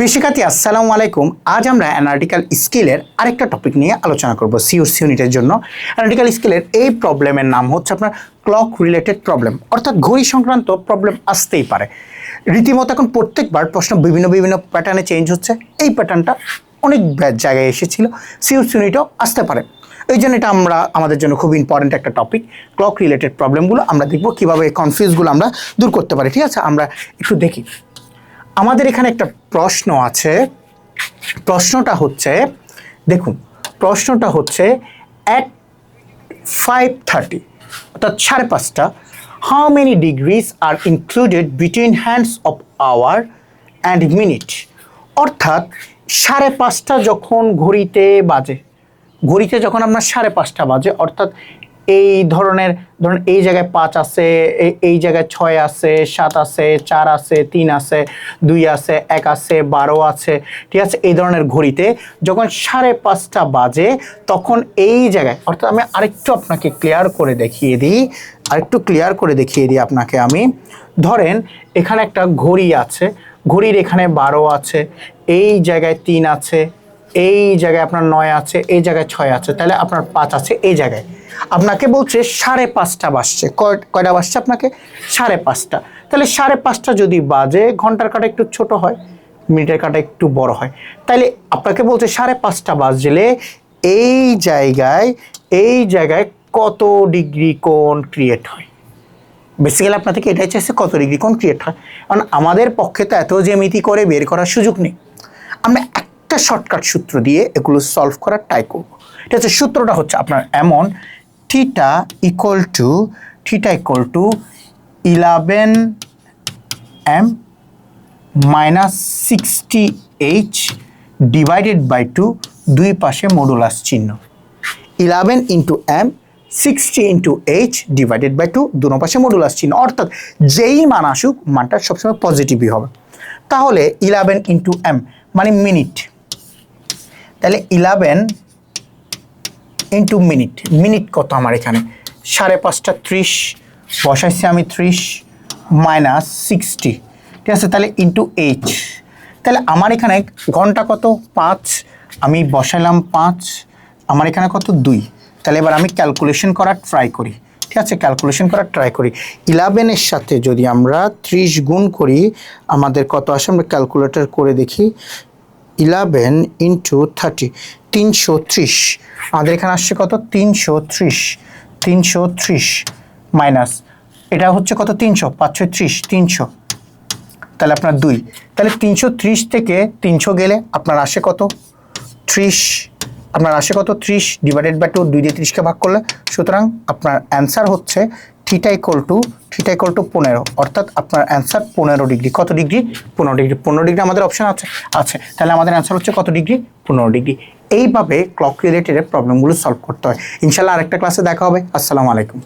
প্রিয় শিক্ষার্থী আসসালামু আলাইকুম। আজ আমরা অ্যানালিটিক্যাল স্কিলের আরেকটা টপিক নিয়ে আলোচনা করব সিউসি ইউনিটের জন্য। অ্যানালিটিক্যাল স্কিলের এই প্রবলেমের নাম হচ্ছে আপনার ক্লক রিলেটেড প্রবলেম, অর্থাৎ ঘড়ি সংক্রান্ত প্রবলেম আসতেই পারে। রীতিমতো এখন প্রত্যেকবার প্রশ্ন বিভিন্ন প্যাটার্নে চেঞ্জ হচ্ছে। এই প্যাটার্নটা অনেক জায়গায় এসেছিল, সিউসি ইউনিটও আসতে পারে। এই জন্য এটা আমাদের জন্য খুব ইম্পর্টেন্ট একটা টপিক। ক্লক রিলেটেড প্রবলেমগুলো আমরা দেখব কীভাবে কনফিউজগুলো আমরা দূর করতে পারি। ঠিক আছে, আমরা একটু দেখি। আমাদের এখানে একটা প্রশ্ন আছে। প্রশ্নটা হচ্ছে, দেখুন প্রশ্নটা হচ্ছে অ্যাট 5:30 অর্থাৎ 5:30 how many degrees are included between hands of hour and minute. অর্থাৎ 5:30 যখন ঘড়িতে যখন আপনার 5:30 বাজে, অর্থাৎ এই ধরুন এই জায়গায় 5 আছে, এই জায়গায় 6 আছে, 7 আছে, 4 আছে, 3 আছে, 2 আছে, 1 আছে, 12 আছে। ঠিক আছে, এই ধরনের ঘড়িতে যখন 5:30 বাজে তখন এই জায়গায়, অর্থাৎ আমি আরেকটু আপনাকে ক্লিয়ার করে দেখিয়ে দিই আপনাকে আমি। ধরেন এখানে একটা ঘড়ি আছে, ঘড়ির এখানে 12 আছে, এই জায়গায় 3 আছে, এই জায়গায় আপনার 9 আছে, এই জায়গায় 6 আছে, তাহলে আপনার 5 আছে এই জায়গায়। আপনাকে বলছে 5:30 বাজছে। কয়টা বাজছে আপনাকে? 5:30। তাহলে 5:30 যদি বাজে, ঘন্টার কাঁটা একটু ছোট হয়, মিনিটের কাঁটা একটু বড় হয়। তাহলে আপনাকে বলছে 5:30 বাজলে এই জায়গায় কত ডিগ্রি কোণ ক্রিয়েট হয়। বেসিক্যালি আপনার থেকে এটাই চাইছে কত ডিগ্রি কোণ ক্রিয়েট হয়। কারণ আমাদের পক্ষে তো এত জ্যামিতি করে বের করার সুযোগ নেই। আমরা একটা শর্টকাট সূত্র দিয়ে এগুলো সলভ করার ট্রাই করব। ঠিক আছে, সূত্রটা হচ্ছে আপনার এমন, theta equal to 11m minus 60h divided by 2, দুই পাশে মডুলাস চিহ্ন। 11 into m, 60 into h divided by 2, দুনো পাশে মডুলাস চিহ্ন। অর্থাৎ যেই মান আসুক মানটা সবসময় পজিটিভই হবে। তাহলে 11 ইন্টু m মানে মিনিট। তাহলে 11 ইন্টু মিনিট কত আমার এখানে? 5:30 30 বসাইছি আমি 30 মাইনাস 60। ঠিক আছে, তাহলে ইন্টু এইচ। তাহলে আমার এখানে ঘন্টা কত? 5, আমি বসাইলাম 5, আমার এখানে কত? 2। তাহলে এবার আমি ক্যালকুলেশন করার ট্রাই করি। ঠিক আছে, 11 এর সাথে যদি আমরা 30 গুণ করি আমাদের কত আসে? আমরা ক্যালকুলেটর করে দেখি। 11 ইন্টু 30, 330। আমাদের এখানে আসছে কত? 330 মাইনাস এটা হচ্ছে কত? 300, 5 6 30, 300। তাহলে আপনার 2। তাহলে 330 থেকে 300 গেলে আপনার আসে কত? 30। আপনার আসে কত? 30 ডিভাইডেড বাই 2, 2 দিয়ে 30কে ভাগ করলে। সুতরাং আপনার অ্যান্সার হচ্ছে থিটা ইকুয়াল টু 15। অর্থাৎ আপনার অ্যান্সার 15 ডিগ্রি। কত ডিগ্রি? 15 ডিগ্রি। 15 ডিগ্রি আমাদের অপশন আছে। তাহলে আমাদের অ্যান্সার হচ্ছে কত ডিগ্রি? 15 ডিগ্রি। এইভাবে ক্লক রিলেটেড প্রবলেমগুলো সলভ করতে হয়। ইনশাআল্লাহ আরেকটা ক্লাসে দেখা হবে। আসসালামু আলাইকুম।